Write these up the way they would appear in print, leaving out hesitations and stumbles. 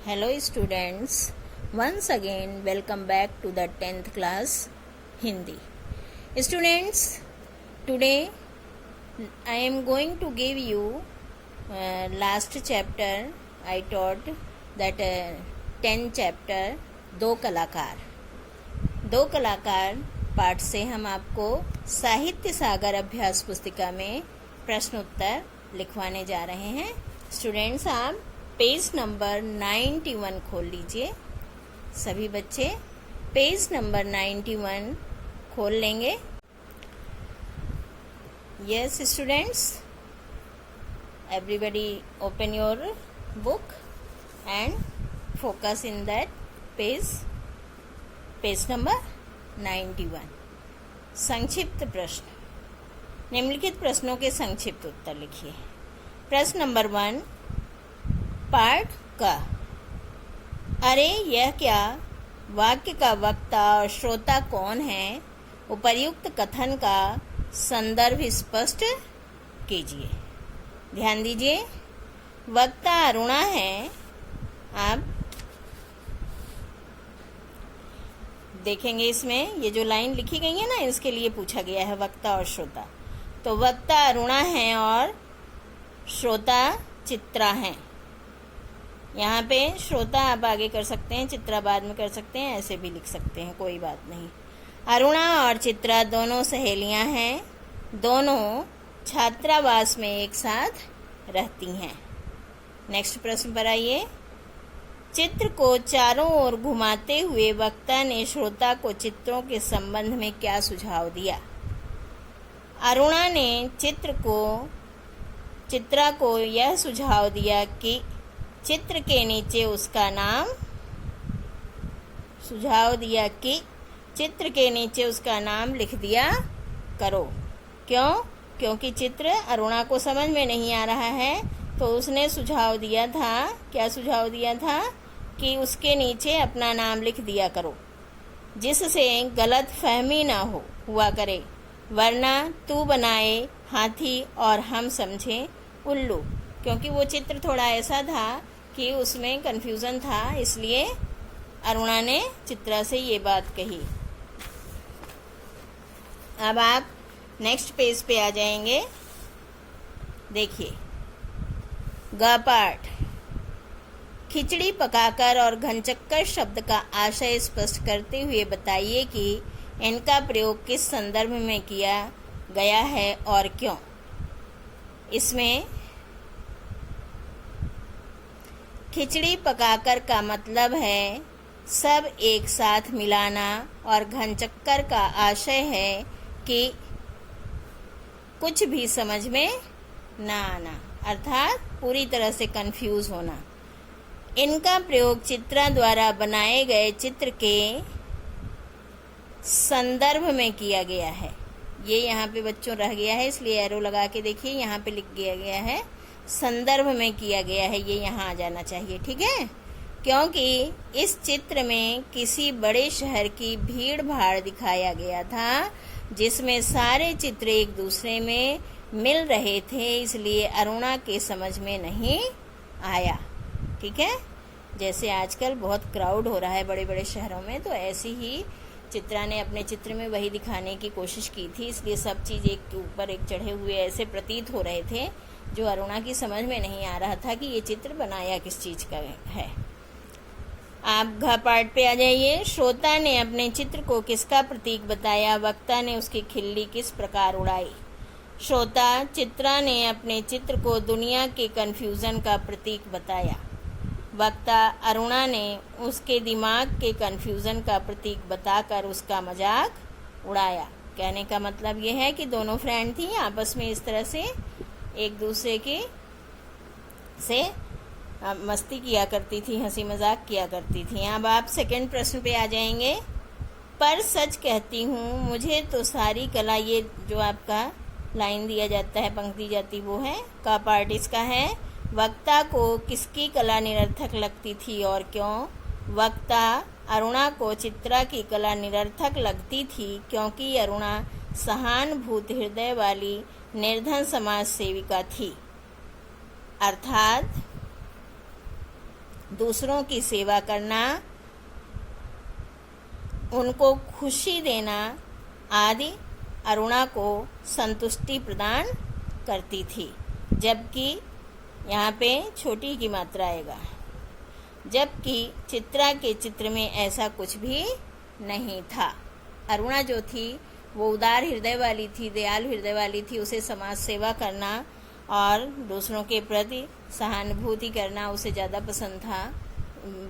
Hello students, once again welcome back to the 10th class Hindi. Students, today I am going to give you last chapter. I taught that 10th chapter दो कलाकार पाठ से हम आपको साहित्य सागर अभ्यास पुस्तिका में प्रश्न उत्तर लिखवाने जा रहे हैं। स्टूडेंट्स, आप पेज नंबर 91 खोल लीजिए। सभी बच्चे पेज नंबर 91 खोल लेंगे। Yes students, everybody open your book and focus in that page number 91। संक्षिप्त प्रश्न, निम्नलिखित प्रश्नों के संक्षिप्त उत्तर लिखिए। प्रश्न नंबर 1, पाठ का अरे यह क्या, वाक्य का वक्ता और श्रोता कौन है, उपर्युक्त कथन का संदर्भ स्पष्ट कीजिए। ध्यान दीजिए, वक्ता अरुणा है। आप देखेंगे इसमें ये जो लाइन लिखी गई है ना, इसके लिए पूछा गया है वक्ता और श्रोता। तो वक्ता अरुणा है और श्रोता चित्रा हैं। यहाँ पे श्रोता आप आगे कर सकते हैं, चित्रा बाद में कर सकते हैं, ऐसे भी लिख सकते हैं, कोई बात नहीं। अरुणा और चित्रा दोनों सहेलियां हैं, दोनों छात्रावास में एक साथ रहती हैं। नेक्स्ट प्रश्न पर आइए। चित्र को चारों ओर घुमाते हुए वक्ता ने श्रोता को चित्रों के संबंध में क्या सुझाव दिया। अरुणा ने चित्रा को यह सुझाव दिया कि चित्र के नीचे उसका नाम लिख दिया करो। क्यों? क्योंकि चित्र अरुणा को समझ में नहीं आ रहा है, तो उसने सुझाव दिया था, क्या सुझाव दिया था कि उसके नीचे अपना नाम लिख दिया करो, जिससे गलत फहमी ना हुआ करे, वरना तू बनाए हाथी और हम समझे उल्लू। क्योंकि वो चित्र थोड़ा ऐसा था कि उसमें कन्फ्यूज़न था, इसलिए अरुणा ने चित्रा से ये बात कही। अब आप नेक्स्ट पेज पे आ जाएंगे। देखिए, ग पाठ, खिचड़ी पकाकर और घनचक्कर शब्द का आशय स्पष्ट करते हुए बताइए कि इनका प्रयोग किस संदर्भ में किया गया है और क्यों। इसमें खिचड़ी पकाकर का मतलब है सब एक साथ मिलाना, और घनचक्कर का आशय है कि कुछ भी समझ में ना आना, अर्थात पूरी तरह से कंफ्यूज होना। इनका प्रयोग चित्रा द्वारा बनाए गए चित्र के संदर्भ में किया गया है। ये यहाँ पे बच्चों रह गया है, इसलिए एरो लगा के देखिए, यहाँ पे लिख गया है संदर्भ में किया गया है, ये यहाँ आ जाना चाहिए, ठीक है। क्योंकि इस चित्र में किसी बड़े शहर की भीड़ भाड़ दिखाया गया था, जिसमें सारे चित्र एक दूसरे में मिल रहे थे, इसलिए अरुणा के समझ में नहीं आया, ठीक है। जैसे आजकल बहुत क्राउड हो रहा है बड़े बड़े शहरों में, तो ऐसी ही चित्रा ने अपने चित्र में वही दिखाने की कोशिश की थी, इसलिए सब चीज़ एक के ऊपर एक चढ़े हुए ऐसे प्रतीत हो रहे थे, जो अरुणा की समझ में नहीं आ रहा था कि ये चित्र बनाया किस चीज़ का है। आप घ पाठ पे आ जाइए। श्रोता ने अपने चित्र को किसका प्रतीक बताया, वक्ता ने उसकी खिल्ली किस प्रकार उड़ाई। श्रोता चित्रा ने अपने चित्र को दुनिया के कन्फ्यूज़न का प्रतीक बताया। वक्ता अरुणा ने उसके दिमाग के कन्फ्यूज़न का प्रतीक बताकर उसका मजाक उड़ाया। कहने का मतलब ये है कि दोनों फ्रेंड थी, आपस में इस तरह से एक दूसरे के से मस्ती किया करती थी, हंसी मजाक किया करती थी। अब आप सेकंड प्रश्न पे आ जाएंगे। पर सच कहती हूँ, मुझे तो सारी कला, ये जो आपका लाइन दिया जाता है, पंक्ति जाती, वो है का पार्ट इसका है। वक्ता को किसकी कला निरर्थक लगती थी और क्यों। वक्ता अरुणा को चित्रा की कला निरर्थक लगती थी क्योंकि अरुणा सहानुभूत हृदय वाली निर्धन समाज सेविका थी। अर्थात दूसरों की सेवा करना, उनको खुशी देना आदि अरुणा को संतुष्टि प्रदान करती थी। जबकि यहाँ पे छोटी की मात्रा आएगा, जबकि चित्रा के चित्र में ऐसा कुछ भी नहीं था। अरुणा जो थी वो उदार हृदय वाली थी, दयालु हृदय वाली थी। उसे समाज सेवा करना और दूसरों के प्रति सहानुभूति करना उसे ज़्यादा पसंद था,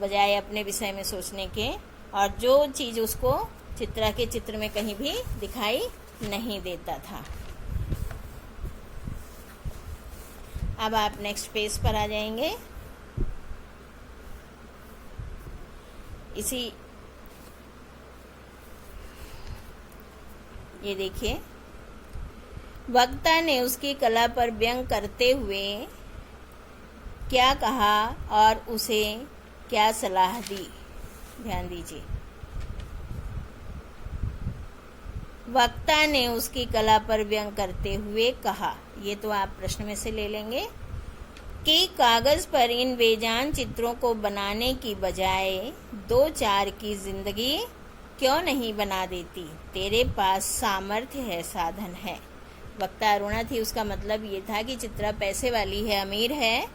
बजाय अपने विषय में सोचने के। और जो चीज़ उसको चित्रा के चित्र में कहीं भी दिखाई नहीं देता था। अब आप नेक्स्ट पेज पर आ जाएंगे। ये देखिए, वक्ता ने उसकी कला पर व्यंग करते हुए क्या कहा और उसे क्या सलाह दी। ध्यान दीजिए, वक्ता ने उसकी कला पर व्यंग करते हुए कहा, ये तो आप प्रश्न में से ले लेंगे, कि कागज पर इन बेजान चित्रों को बनाने की बजाय 2-4 की जिंदगी क्यों नहीं बना देती। तेरे पास सामर्थ्य है, साधन है। वक्ता अरुणा थी, उसका मतलब ये था कि चित्रा पैसे वाली है, अमीर है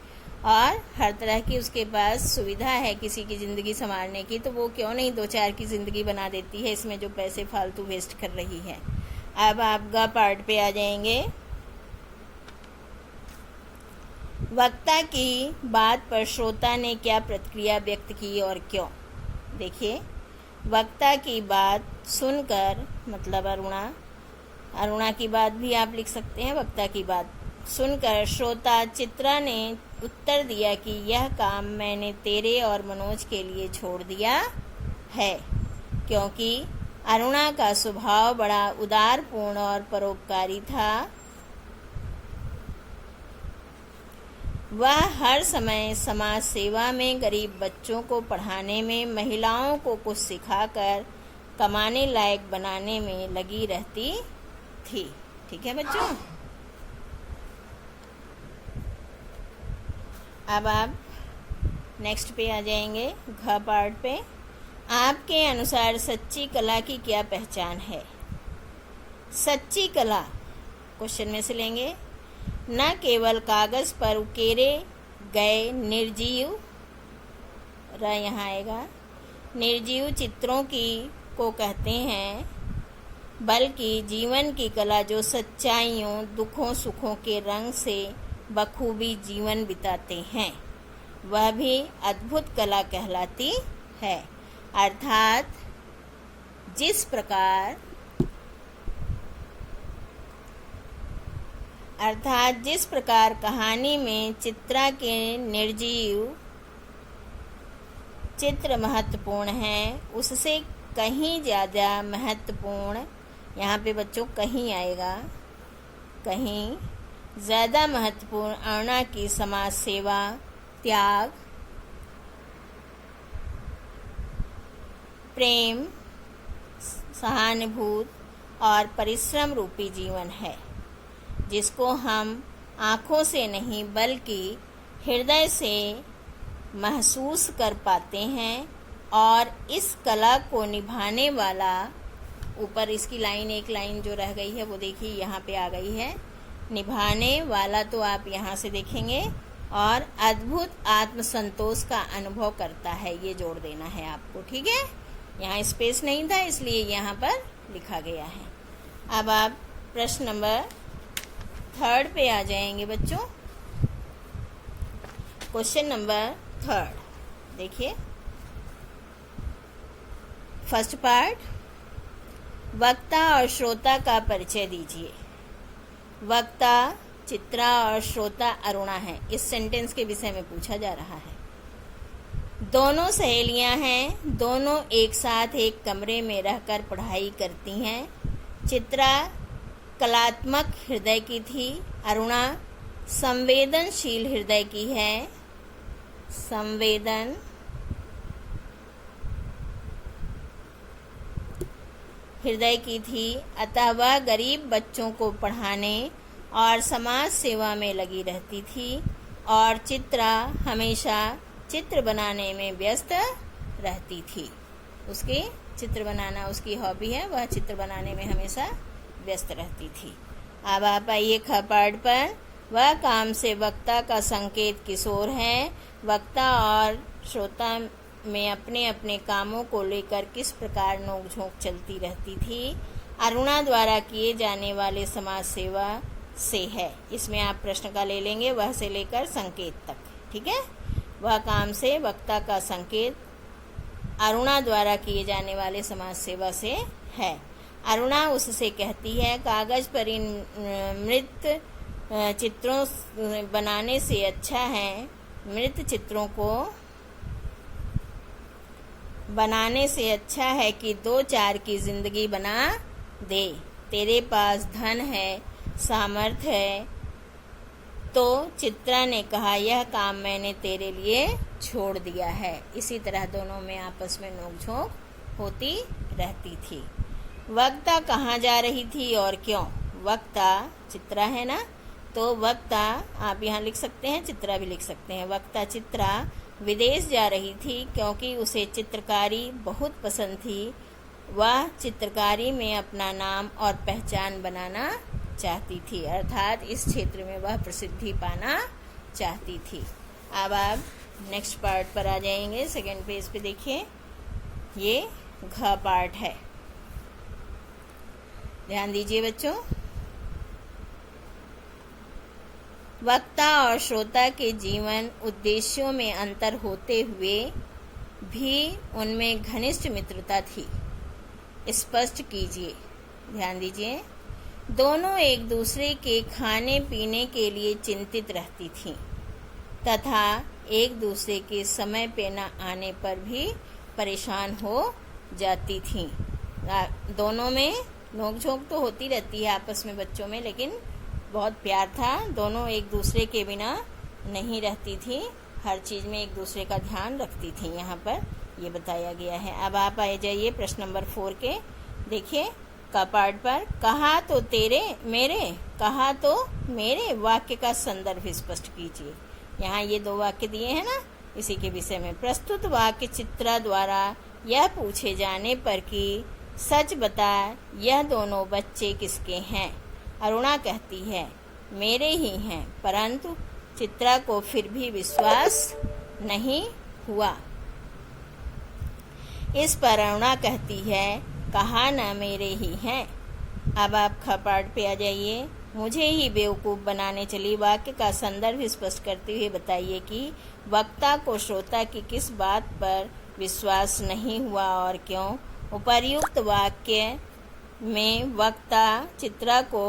और हर तरह की उसके पास सुविधा है किसी की ज़िंदगी संवारने की, तो वो क्यों नहीं 2-4 की ज़िंदगी बना देती है, इसमें जो पैसे फालतू वेस्ट कर रही है। अब आप ग पार्ट पे आ जाएंगे। वक्ता की बात पर श्रोता ने क्या प्रतिक्रिया व्यक्त की और क्यों। देखिए, वक्ता की बात सुनकर, मतलब अरुणा की बात भी आप लिख सकते हैं, वक्ता की बात सुनकर श्रोता चित्रा ने उत्तर दिया कि यह काम मैंने तेरे और मनोज के लिए छोड़ दिया है, क्योंकि अरुणा का स्वभाव बड़ा उदारपूर्ण और परोपकारी था। वह हर समय समाज सेवा में, गरीब बच्चों को पढ़ाने में, महिलाओं को कुछ सिखाकर कमाने लायक बनाने में लगी रहती थी। ठीक है बच्चों, अब आप नेक्स्ट पे आ जाएंगे, घ पार्ट पे। आपके अनुसार सच्ची कला की क्या पहचान है। सच्ची कला क्वेश्चन में से लेंगे, न केवल कागज पर उकेरे गए निर्जीव, यहाँ आएगा, निर्जीव चित्रों को कहते हैं, बल्कि जीवन की कला जो सच्चाइयों, दुखों, सुखों के रंग से बखूबी जीवन बिताते हैं, वह भी अद्भुत कला कहलाती है। अर्थात जिस प्रकार कहानी में चित्रा के निर्जीव चित्र महत्वपूर्ण है, उससे कहीं ज़्यादा महत्वपूर्ण, यहाँ पे बच्चों कहीं आएगा, कहीं ज़्यादा महत्वपूर्ण अरुणा की समाज सेवा, त्याग, प्रेम, सहानुभूति और परिश्रम रूपी जीवन है, जिसको हम आँखों से नहीं बल्कि हृदय से महसूस कर पाते हैं। और इस कला को निभाने वाला, ऊपर इसकी लाइन, एक लाइन जो रह गई है वो देखिए यहाँ पे आ गई है, निभाने वाला तो आप यहाँ से देखेंगे, और अद्भुत आत्मसंतोष का अनुभव करता है, ये जोड़ देना है आपको। ठीक है, यहाँ स्पेस नहीं था इसलिए यहाँ पर लिखा गया है। अब आप प्रश्न नंबर 3 पे आ जाएंगे बच्चों। क्वेश्चन नंबर 3 देखिए, फर्स्ट पार्ट, वक्ता और श्रोता का परिचय दीजिए। वक्ता चित्रा और श्रोता अरुणा है, इस सेंटेंस के विषय में पूछा जा रहा है। दोनों सहेलियां हैं, दोनों एक साथ एक कमरे में रहकर पढ़ाई करती हैं। चित्रा कलात्मक हृदय की थी, अरुणा संवेदनशील हृदय की है। संवेदन हृदय की थी, अतः वह गरीब बच्चों को पढ़ाने और समाज सेवा में लगी रहती थी। और चित्रा हमेशा चित्र बनाने में व्यस्त रहती थी। उसके चित्र बनाना उसकी हॉबी है, वह चित्र बनाने में हमेशा व्यस्त रहती थी। अब आप आइए ख पार्ट पर। वह काम से वक्ता का संकेत किशोर है। वक्ता और श्रोता में अपने अपने कामों को लेकर किस प्रकार नोकझोंक चलती रहती थी। अरुणा द्वारा किए जाने वाले समाज सेवा से है। इसमें आप प्रश्न का ले लेंगे, वह से लेकर संकेत तक, ठीक है। वह काम से वक्ता का संकेत अरुणा द्वारा किए जाने वाले समाज सेवा से है। अरुणा उससे कहती है, कागज पर इन मृत चित्रों बनाने से अच्छा है, मृत चित्रों को बनाने से अच्छा है कि 2-4 की जिंदगी बना दे। तेरे पास धन है, सामर्थ्य है। तो चित्रा ने कहा, यह काम मैंने तेरे लिए छोड़ दिया है। इसी तरह दोनों में आपस में नोकझोंक होती रहती थी। वक्ता कहाँ जा रही थी और क्यों? वक्ता चित्रा है ना, तो वक्ता आप यहाँ लिख सकते हैं, चित्रा भी लिख सकते हैं। वक्ता चित्रा विदेश जा रही थी क्योंकि उसे चित्रकारी बहुत पसंद थी। वह चित्रकारी में अपना नाम और पहचान बनाना चाहती थी, अर्थात इस क्षेत्र में वह प्रसिद्धि पाना चाहती थी। अब आप नेक्स्ट पार्ट पर आ जाएंगे। सेकंड पेज पे देखिए, ये घ पार्ट है। ध्यान दीजिए बच्चों। वक्ता और श्रोता के जीवन उद्देश्यों में अंतर होते हुए भी उनमें घनिष्ठ मित्रता थी। स्पष्ट कीजिए। ध्यान दीजिए। दोनों एक दूसरे के खाने पीने के लिए चिंतित रहती थीं तथा एक दूसरे के समय पे न आने पर भी परेशान हो जाती थीं। दोनों में नोकझोंक तो होती रहती है आपस में बच्चों में, लेकिन बहुत प्यार था। दोनों एक दूसरे के बिना नहीं रहती थी, हर चीज़ में एक दूसरे का ध्यान रखती थी। यहाँ पर ये बताया गया है। अब आप आ जाइए प्रश्न नंबर 4 के। देखिए का पार्ट पर, कहा तो तेरे मेरे, कहा तो मेरे वाक्य का संदर्भ स्पष्ट कीजिए। यहाँ ये 2 वाक्य दिए हैं ना, इसी के विषय में। प्रस्तुत वाक्य चित्रा द्वारा यह पूछे जाने पर कि सच बता, यह दोनों बच्चे किसके हैं? अरुणा कहती है, मेरे ही हैं, परंतु चित्रा को फिर भी विश्वास नहीं हुआ। इस पर अरुणा कहती है, कहा ना मेरे ही हैं। अब आप ख पार्ट पे आ जाइए। मुझे ही बेवकूफ़ बनाने चली। वाक्य का संदर्भ स्पष्ट करते हुए बताइए कि वक्ता को श्रोता की किस बात पर विश्वास नहीं हुआ और क्यों। उपर्युक्त वाक्य में वक्ता चित्रा को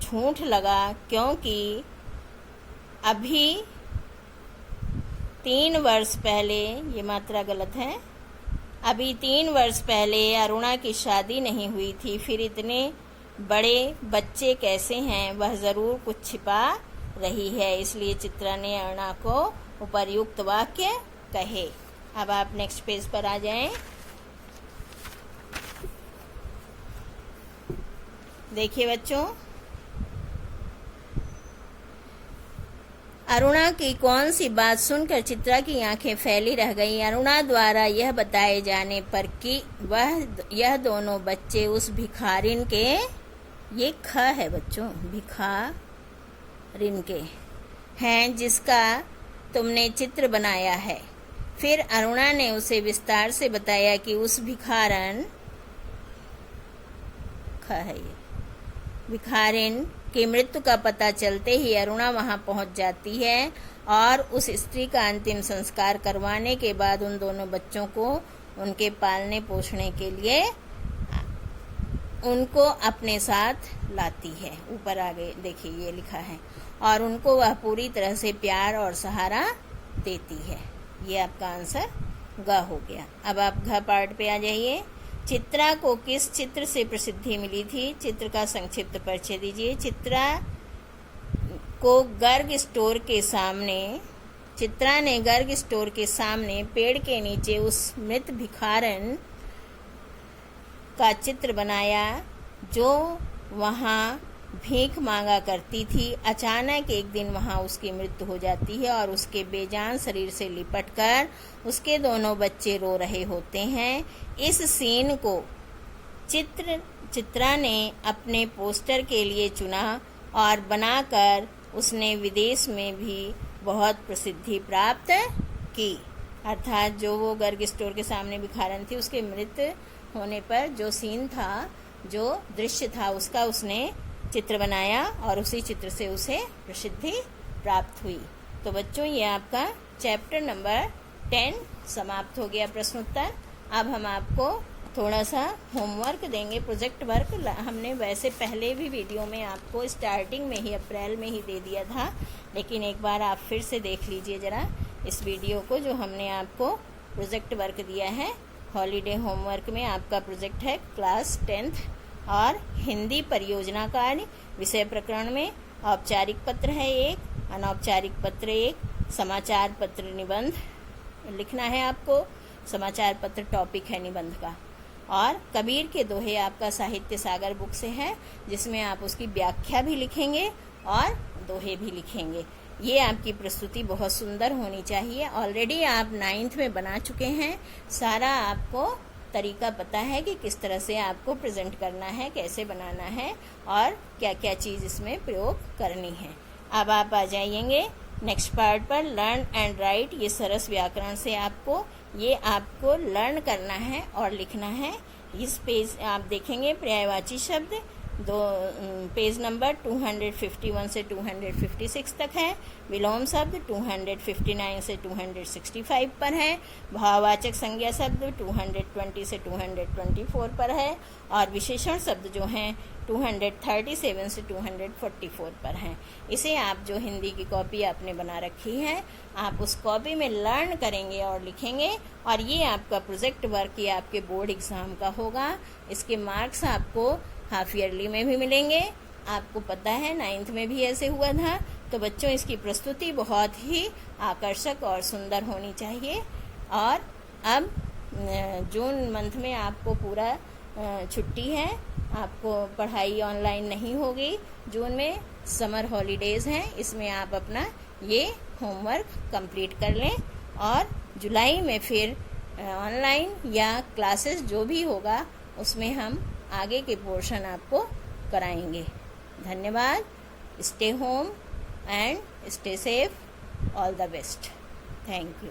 झूठ लगा क्योंकि अभी 3 वर्ष पहले, ये मात्रा गलत है, अभी 3 वर्ष पहले अरुणा की शादी नहीं हुई थी। फिर इतने बड़े बच्चे कैसे हैं? वह ज़रूर कुछ छिपा रही है, इसलिए चित्रा ने अरुणा को उपर्युक्त वाक्य कहे। अब आप नेक्स्ट पेज पर आ जाएं। देखिए बच्चों, अरुणा की कौन सी बात सुनकर चित्रा की आंखें फैली रह गईं। अरुणा द्वारा यह बताए जाने पर कि यह दोनों बच्चे उस भिखारिन के, ये ख है बच्चों, भिखारिन के हैं जिसका तुमने चित्र बनाया है। फिर अरुणा ने उसे विस्तार से बताया कि उस भिखारिन की मृत्यु का पता चलते ही अरुणा वहां पहुंच जाती है और उस स्त्री का अंतिम संस्कार करवाने के बाद उन दोनों बच्चों को उनके पालने पोषणे के लिए उनको अपने साथ लाती है। ऊपर आगे देखिए ये लिखा है, और उनको वह पूरी तरह से प्यार और सहारा देती है। ये आपका आंसर ग हो गया। अब आप घ पार्ट पे आ जाइए। चित्रा को किस चित्र से प्रसिद्धि मिली थी? चित्र का संक्षिप्त परिचय दीजिए। चित्रा ने गर्ग स्टोर के सामने पेड़ के नीचे उस मृत भिखारन का चित्र बनाया जो वहां भीख मांगा करती थी। अचानक एक दिन वहां उसकी मृत्यु हो जाती है और उसके बेजान शरीर से लिपटकर उसके दोनों बच्चे रो रहे होते हैं। इस सीन को चित्रा ने अपने पोस्टर के लिए चुना और बनाकर उसने विदेश में भी बहुत प्रसिद्धि प्राप्त की। अर्थात जो वो गर्ग स्टोर के सामने भिखारन थी, उसके मृत्यु होने पर जो सीन था, जो दृश्य था, उसका उसने चित्र बनाया और उसी चित्र से उसे प्रसिद्धि प्राप्त हुई। तो बच्चों, ये आपका चैप्टर नंबर 10 समाप्त हो गया, प्रश्नोत्तर। अब हम आपको थोड़ा सा होमवर्क देंगे, प्रोजेक्ट वर्क। हमने वैसे पहले भी वीडियो में आपको स्टार्टिंग में ही, अप्रैल में ही दे दिया था, लेकिन एक बार आप फिर से देख लीजिए ज़रा इस वीडियो को, जो हमने आपको प्रोजेक्ट वर्क दिया है। हॉलीडे होमवर्क में आपका प्रोजेक्ट है क्लास 10th और हिंदी परियोजना कार्य। विषय प्रकरण में औपचारिक पत्र है 1, अनौपचारिक पत्र 1, समाचार पत्र निबंध लिखना है आपको। समाचार पत्र टॉपिक है निबंध का। और कबीर के दोहे आपका साहित्य सागर बुक से है, जिसमें आप उसकी व्याख्या भी लिखेंगे और दोहे भी लिखेंगे। ये आपकी प्रस्तुति बहुत सुंदर होनी चाहिए। ऑलरेडी आप 9th में बना चुके हैं। सारा आपको तरीका पता है कि किस तरह से आपको प्रेजेंट करना है, कैसे बनाना है और क्या क्या चीज़ इसमें प्रयोग करनी है। अब आप आ जाइएंगे नेक्स्ट पार्ट पर, लर्न एंड राइट। ये सरस व्याकरण से आपको लर्न करना है और लिखना है। इस पेज आप देखेंगे पर्यायवाची शब्द पेज नंबर 251 से 256 तक है। विलोम शब्द 259 से 265 पर है। भाववाचक संज्ञा शब्द 220 से 224 पर है। और विशेषण शब्द जो हैं 237 से 244 पर हैं। इसे आप जो हिंदी की कॉपी आपने बना रखी है, आप उस कॉपी में लर्न करेंगे और लिखेंगे। और ये आपका प्रोजेक्ट वर्क ये आपके बोर्ड एग्जाम का होगा। इसके मार्क्स आपको हाफ ईयरली में भी मिलेंगे। आपको पता है 9th में भी ऐसे हुआ था। तो बच्चों, इसकी प्रस्तुति बहुत ही आकर्षक और सुंदर होनी चाहिए। और अब जून मंथ में आपको पूरा छुट्टी है, आपको पढ़ाई ऑनलाइन नहीं होगी। जून में समर हॉलीडेज हैं, इसमें आप अपना ये होमवर्क कंप्लीट कर लें और जुलाई में फिर ऑनलाइन या क्लासेस जो भी होगा उसमें हम आगे के पोर्शन आपको कराएंगे। धन्यवाद। Stay home and stay safe. All the best. Thank you.